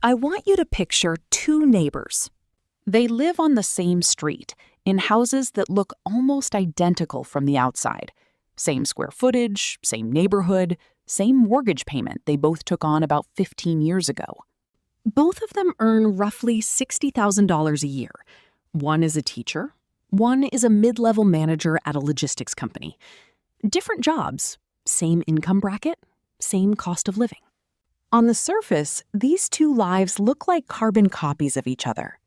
I want you to picture two neighbors. They live on the same street, in houses that look almost identical from the outside. Same square footage, same neighborhood, same mortgage payment they both took on about 15 years ago. Both of them earn roughly $60,000 a year. One is a teacher, one is a mid-level manager at a logistics company. Different jobs, same income bracket, same cost of living. On the surface, these two lives look like carbon copies of each other.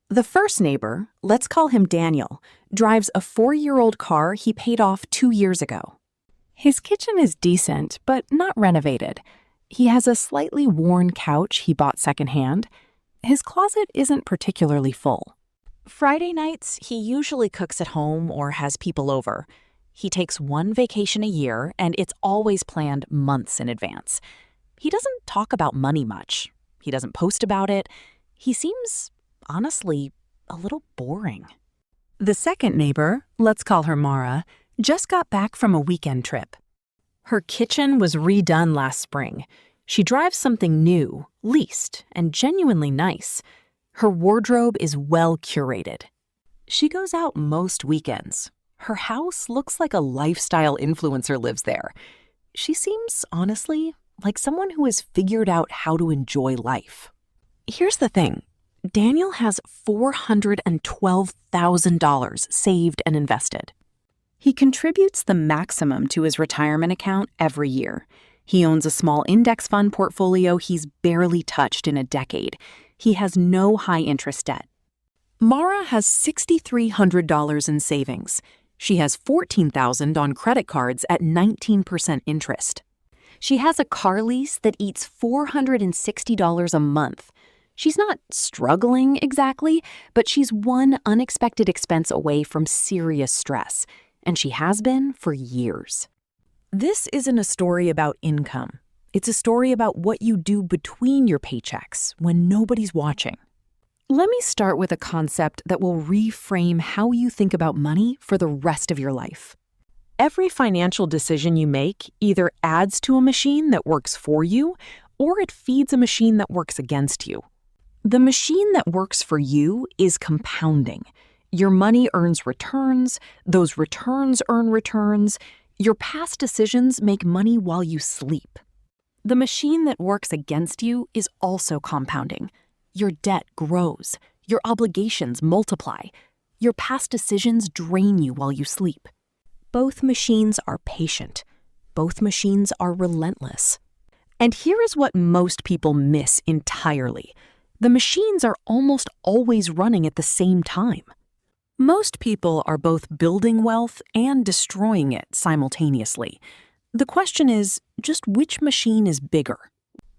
The first neighbor, let's call him Daniel, drives a 4-year-old car he paid off 2 years ago. His kitchen is decent, but not renovated. He has a slightly worn couch he bought secondhand. His closet isn't particularly full. Friday nights, he usually cooks at home or has people over. He takes one vacation a year, and it's always planned months in advance. He doesn't talk about money much. He doesn't post about it. He seems, honestly, a little boring. The second neighbor, let's call her Mara, just got back from a weekend trip. Her kitchen was redone last spring. She drives something new, leased, and genuinely nice. Her wardrobe is well curated. She goes out most weekends. Her house looks like a lifestyle influencer lives there. She seems, honestly, like someone who has figured out how to enjoy life. Here's the thing. Daniel has $412,000 saved and invested. He contributes the maximum to his retirement account every year. He owns a small index fund portfolio he's barely touched in a decade. He has no high-interest debt. Mara has $6,300 in savings. She has $14,000 on credit cards at 19% interest. She has a car lease that eats $460 a month. She's not struggling exactly, but she's one unexpected expense away from serious stress, and she has been for years. This isn't a story about income. It's a story about what you do between your paychecks when nobody's watching. Let me start with a concept that will reframe how you think about money for the rest of your life. Every financial decision you make either adds to a machine that works for you, or it feeds a machine that works against you. The machine that works for you is compounding. Your money earns returns, those returns earn returns. Your past decisions make money while you sleep. The machine that works against you is also compounding. Your debt grows, your obligations multiply. Your past decisions drain you while you sleep. Both machines are patient. Both machines are relentless. And here is what most people miss entirely. The machines are almost always running at the same time. Most people are both building wealth and destroying it simultaneously. The question is just which machine is bigger?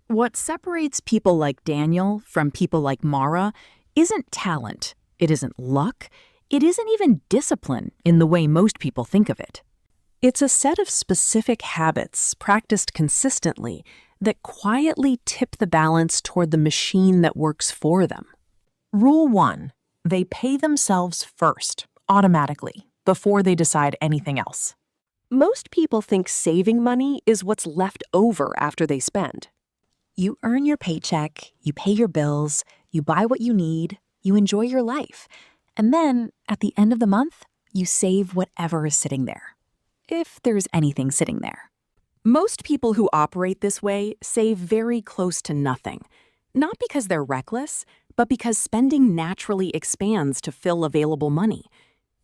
What separates people like Daniel from people like Mara isn't talent, it isn't luck, it isn't even discipline in the way most people think of it. It's a set of specific habits practiced consistently that quietly tip the balance toward the machine that works for them. Rule 1. They pay themselves first, automatically, before they decide anything else. Most people think saving money is what's left over after they spend. You earn your paycheck, you pay your bills, you buy what you need, you enjoy your life. And then, at the end of the month, you save whatever is sitting there. If there's anything sitting there. Most people who operate this way save very close to nothing. Not because they're reckless, but because spending naturally expands to fill available money.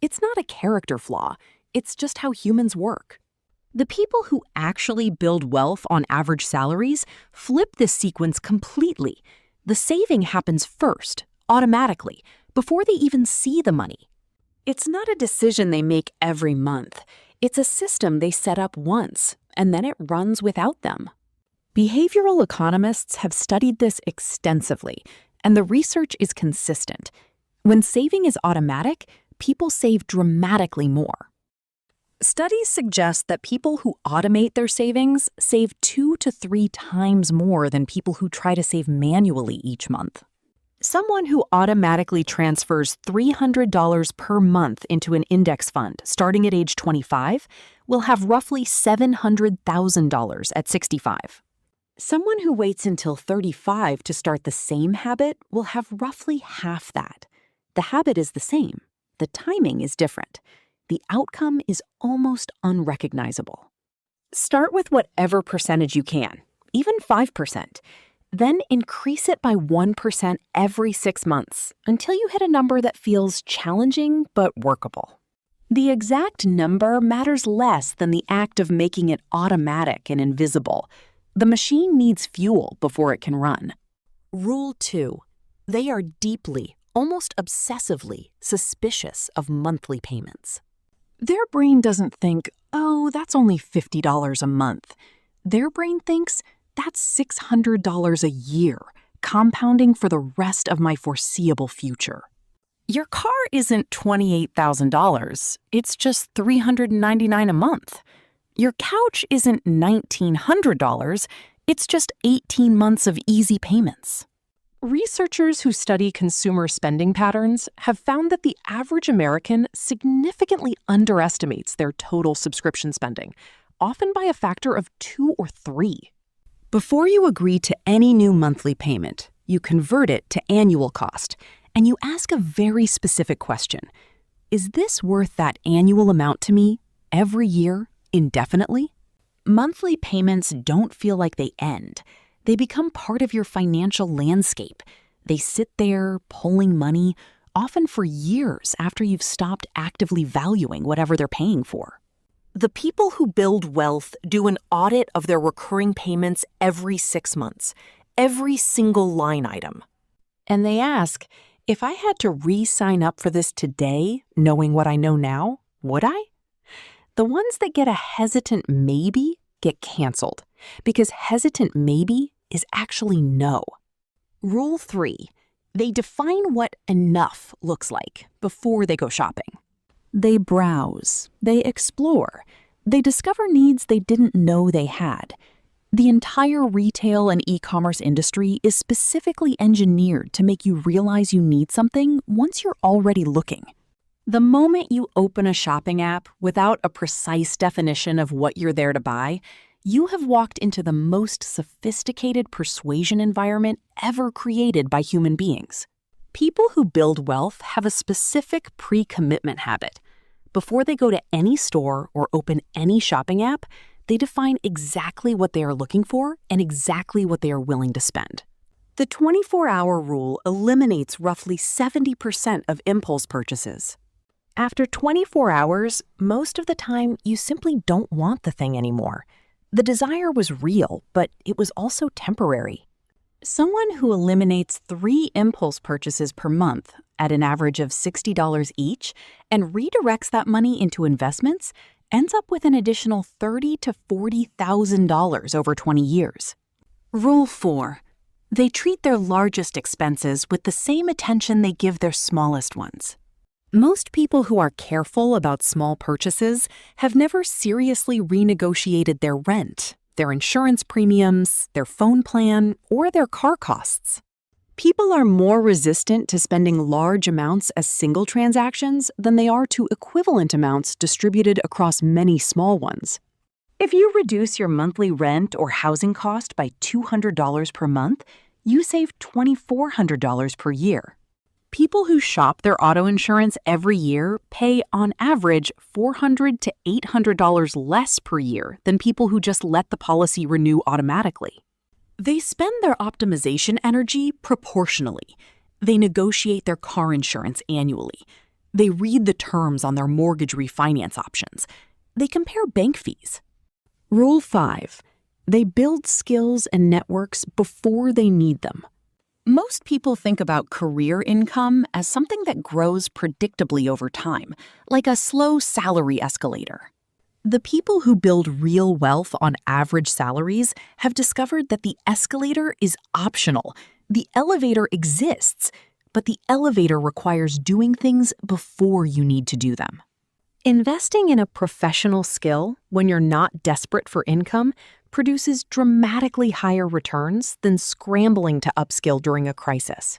It's not a character flaw, it's just how humans work. The people who actually build wealth on average salaries flip this sequence completely. The saving happens first, automatically, before they even see the money. It's not a decision they make every month. It's a system they set up once, and then it runs without them. Behavioral economists have studied this extensively, and the research is consistent. When saving is automatic, people save dramatically more. Studies suggest that people who automate their savings save 2 to 3 times more than people who try to save manually each month. Someone who automatically transfers $300 per month into an index fund starting at age 25 will have roughly $700,000 at 65. Someone who waits until 35 to start the same habit will have roughly half that. The habit is the same. The timing is different. The outcome is almost unrecognizable. Start with whatever percentage you can, even 5%. Then increase it by 1% every 6 months until you hit a number that feels challenging but workable. The exact number matters less than the act of making it automatic and invisible. The machine needs fuel before it can run. Rule 2. They are deeply, almost obsessively, suspicious of monthly payments. Their brain doesn't think, oh, that's only $50 a month. Their brain thinks, that's $600 a year, compounding for the rest of my foreseeable future. Your car isn't $28,000, it's just $399 a month. Your couch isn't $1,900, it's just 18 months of easy payments. Researchers who study consumer spending patterns have found that the average American significantly underestimates their total subscription spending, often by a factor of 2 or 3. Before you agree to any new monthly payment, you convert it to annual cost, and you ask a very specific question. Is this worth that annual amount to me every year, indefinitely? Monthly payments don't feel like they end. They become part of your financial landscape. They sit there, pulling money, often for years after you've stopped actively valuing whatever they're paying for. The people who build wealth do an audit of their recurring payments every 6 months, every single line item. And they ask, if I had to re-sign up for this today, knowing what I know now, would I? The ones that get a hesitant maybe get canceled, because hesitant maybe is actually no. Rule 3. They define what enough looks like before they go shopping. They browse, they explore, they discover needs they didn't know they had. The entire retail and e-commerce industry is specifically engineered to make you realize you need something once you're already looking. The moment you open a shopping app without a precise definition of what you're there to buy, you have walked into the most sophisticated persuasion environment ever created by human beings. People who build wealth have a specific pre-commitment habit. Before they go to any store or open any shopping app, they define exactly what they are looking for and exactly what they are willing to spend. The 24-hour rule eliminates roughly 70% of impulse purchases. After 24 hours, most of the time, you simply don't want the thing anymore. The desire was real, but it was also temporary. Someone who eliminates 3 impulse purchases per month at an average of $60 each and redirects that money into investments ends up with an additional $30,000 to $40,000 over 20 years. Rule 4. They treat their largest expenses with the same attention they give their smallest ones. Most people who are careful about small purchases have never seriously renegotiated their rent, their insurance premiums, their phone plan, or their car costs. People are more resistant to spending large amounts as single transactions than they are to equivalent amounts distributed across many small ones. If you reduce your monthly rent or housing cost by $200 per month, you save $2,400 per year. People who shop their auto insurance every year pay, on average, $400 to $800 less per year than people who just let the policy renew automatically. They spend their optimization energy proportionally. They negotiate their car insurance annually. They read the terms on their mortgage refinance options. They compare bank fees. Rule 5. They build skills and networks before they need them. Most people think about career income as something that grows predictably over time, like a slow salary escalator. The people who build real wealth on average salaries have discovered that the escalator is optional. The elevator exists, but the elevator requires doing things before you need to do them. Investing in a professional skill when you're not desperate for income produces dramatically higher returns than scrambling to upskill during a crisis.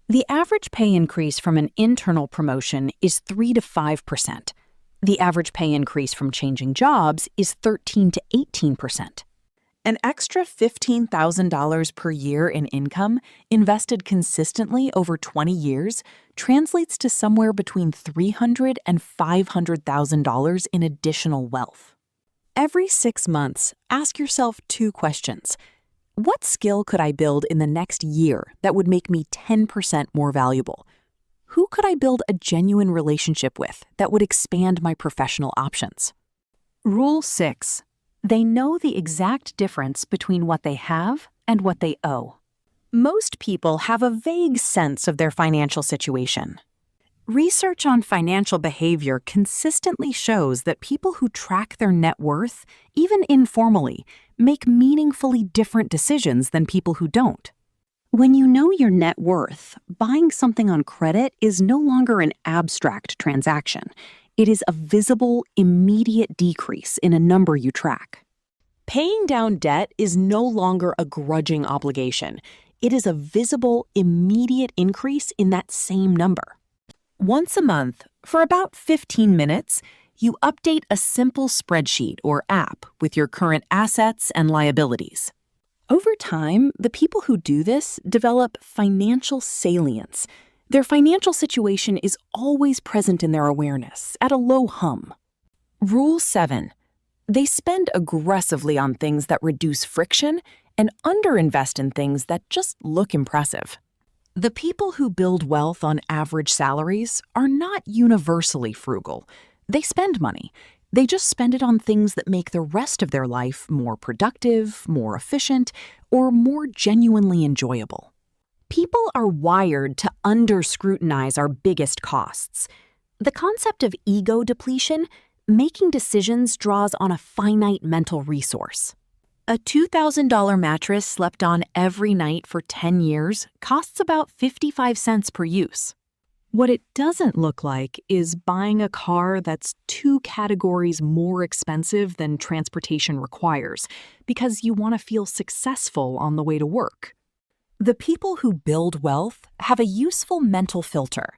The average pay increase from an internal promotion is 3 to 5%. The average pay increase from changing jobs is 13 to 18%. An extra $15,000 per year in income invested consistently over 20 years translates to somewhere between $300,000 and $500,000 in additional wealth. Every 6 months, ask yourself 2 questions. What skill could I build in the next year that would make me 10% more valuable? Who could I build a genuine relationship with that would expand my professional options? Rule 6. They know the exact difference between what they have and what they owe. Most people have a vague sense of their financial situation. Research on financial behavior consistently shows that people who track their net worth, even informally, make meaningfully different decisions than people who don't. When you know your net worth, buying something on credit is no longer an abstract transaction. It is a visible, immediate decrease in a number you track. Paying down debt is no longer a grudging obligation. It is a visible, immediate increase in that same number. Once a month, for about 15 minutes, you update a simple spreadsheet or app with your current assets and liabilities. Over time, the people who do this develop financial salience. Their financial situation is always present in their awareness, at a low hum. Rule 7. They spend aggressively on things that reduce friction and underinvest in things that just look impressive. The people who build wealth on average salaries are not universally frugal. They spend money. They just spend it on things that make the rest of their life more productive, more efficient, or more genuinely enjoyable. People are wired to under-scrutinize our biggest costs. The concept of ego depletion, making decisions, draws on a finite mental resource. A $2,000 mattress slept on every night for 10 years costs about 55 cents per use. What it doesn't look like is buying a car that's 2 categories more expensive than transportation requires because you want to feel successful on the way to work. The people who build wealth have a useful mental filter.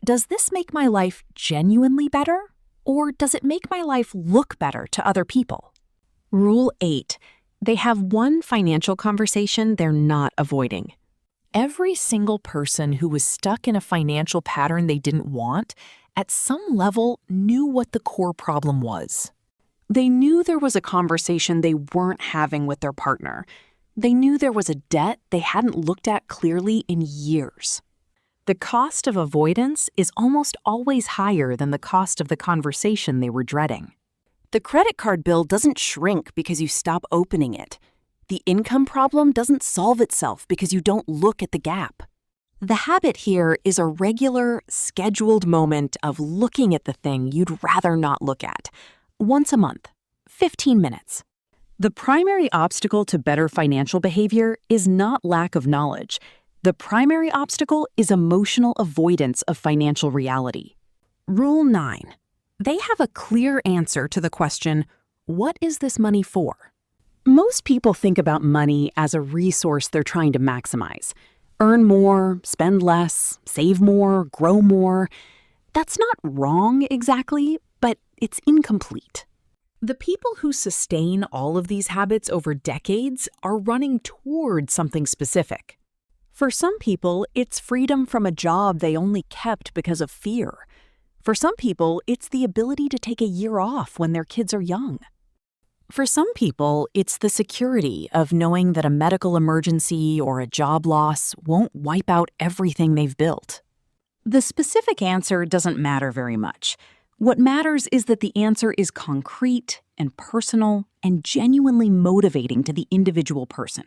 Does this make my life genuinely better, or does it make my life look better to other people? Rule 8. They have one financial conversation they're not avoiding. Every single person who was stuck in a financial pattern they didn't want, at some level, knew what the core problem was. They knew there was a conversation they weren't having with their partner. They knew there was a debt they hadn't looked at clearly in years. The cost of avoidance is almost always higher than the cost of the conversation they were dreading. The credit card bill doesn't shrink because you stop opening it. The income problem doesn't solve itself because you don't look at the gap. The habit here is a regular, scheduled moment of looking at the thing you'd rather not look at. Once a month, 15 minutes. The primary obstacle to better financial behavior is not lack of knowledge. The primary obstacle is emotional avoidance of financial reality. Rule 9. They have a clear answer to the question, what is this money for? Most people think about money as a resource they're trying to maximize. Earn more, spend less, save more, grow more. That's not wrong exactly, but it's incomplete. The people who sustain all of these habits over decades are running toward something specific. For some people, it's freedom from a job they only kept because of fear. For some people, it's the ability to take a year off when their kids are young. For some people, it's the security of knowing that a medical emergency or a job loss won't wipe out everything they've built. The specific answer doesn't matter very much. What matters is that the answer is concrete and personal and genuinely motivating to the individual person.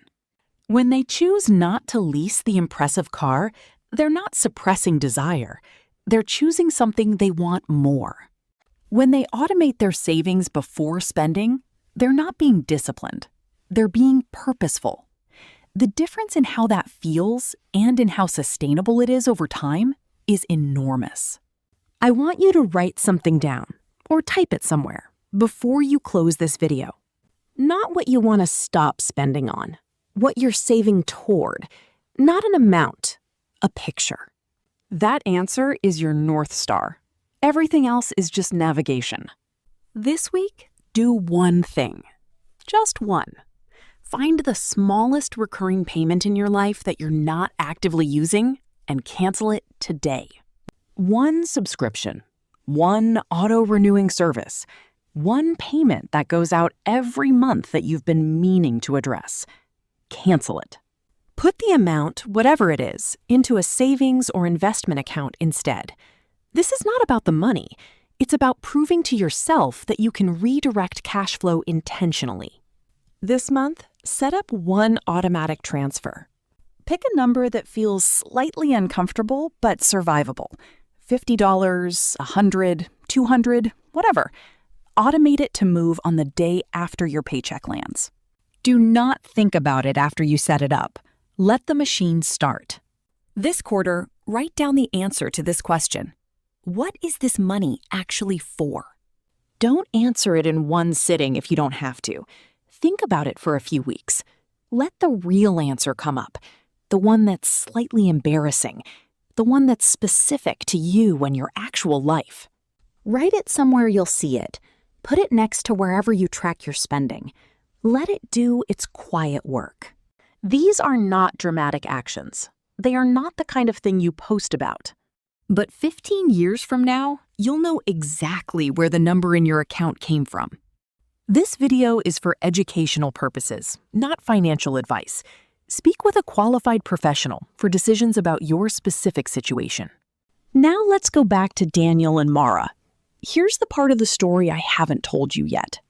When they choose not to lease the impressive car, they're not suppressing desire. They're choosing something they want more. When they automate their savings before spending, they're not being disciplined. They're being purposeful. The difference in how that feels and in how sustainable it is over time is enormous. I want you to write something down or type it somewhere before you close this video. Not what you want to stop spending on, what you're saving toward, not an amount, a picture. That answer is your North Star. Everything else is just navigation. This week, do one thing. Just one. Find the smallest recurring payment in your life that you're not actively using and cancel it today. One subscription, one auto-renewing service, one payment that goes out every month that you've been meaning to address. Cancel it. Put the amount, whatever it is, into a savings or investment account instead. This is not about the money. It's about proving to yourself that you can redirect cash flow intentionally. This month, set up one automatic transfer. Pick a number that feels slightly uncomfortable but survivable. $50, $100, $200, whatever. Automate it to move on the day after your paycheck lands. Do not think about it after you set it up. Let the machine start. This quarter, write down the answer to this question. What is this money actually for? Don't answer it in one sitting if you don't have to. Think about it for a few weeks. Let the real answer come up. The one that's slightly embarrassing. The one that's specific to you and your actual life. Write it somewhere you'll see it. Put it next to wherever you track your spending. Let it do its quiet work. These are not dramatic actions. They are not the kind of thing you post about. But 15 years from now, you'll know exactly where the number in your account came from. This video is for educational purposes, not financial advice. Speak with a qualified professional for decisions about your specific situation. Now let's go back to Daniel and Mara. Here's the part of the story I haven't told you yet.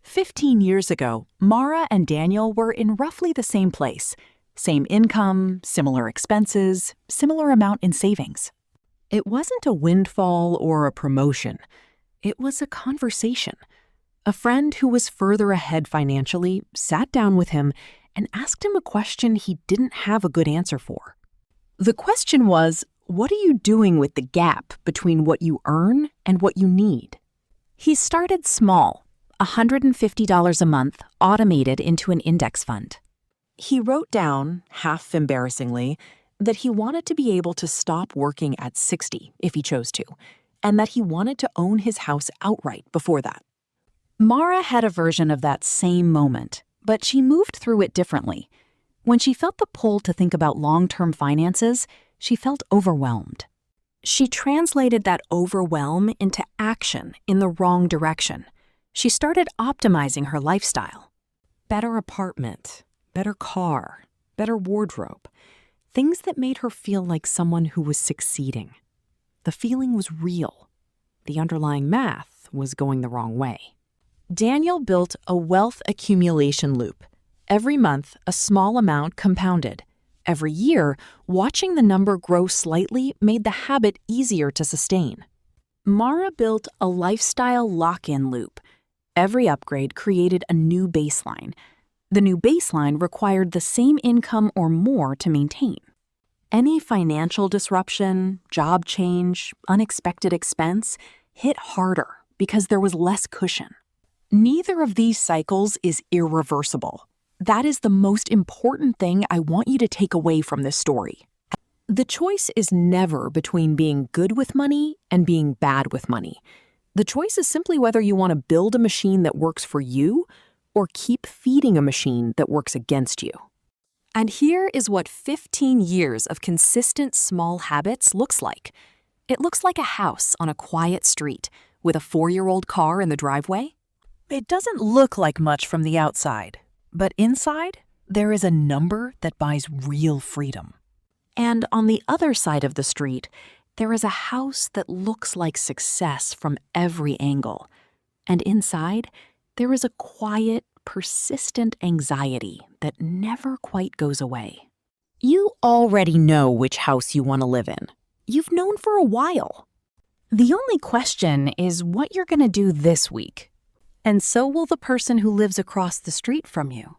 15 years ago, Mara and Daniel were in roughly the same place. Same income, similar expenses, similar amount in savings. It wasn't a windfall or a promotion. It was a conversation. A friend who was further ahead financially sat down with him and asked him a question he didn't have a good answer for. The question was, what are you doing with the gap between what you earn and what you need? He started small. $150 a month automated into an index fund. He wrote down, half embarrassingly, that he wanted to be able to stop working at 60 if he chose to, and that he wanted to own his house outright before that. Mara had a version of that same moment, but she moved through it differently. When she felt the pull to think about long-term finances, she felt overwhelmed. She translated that overwhelm into action in the wrong direction. She started optimizing her lifestyle. Better apartment, better car, better wardrobe. Things that made her feel like someone who was succeeding. The feeling was real. The underlying math was going the wrong way. Daniel built a wealth accumulation loop. Every month, a small amount compounded. Every year, watching the number grow slightly made the habit easier to sustain. Mara built a lifestyle lock-in loop. Every upgrade created a new baseline. The new baseline required the same income or more to maintain. Any financial disruption, job change, unexpected expense hit harder because there was less cushion. Neither of these cycles is irreversible. That is the most important thing I want you to take away from this story. The choice is never between being good with money and being bad with money. The choice is simply whether you want to build a machine that works for you or keep feeding a machine that works against you. And here is what 15 years of consistent small habits looks like. It looks like a house on a quiet street with a 4-year-old car in the driveway. It doesn't look like much from the outside, but inside, there is a number that buys real freedom. And on the other side of the street, there is a house that looks like success from every angle. And inside, there is a quiet, persistent anxiety that never quite goes away. You already know which house you want to live in. You've known for a while. The only question is what you're going to do this week. And so will the person who lives across the street from you.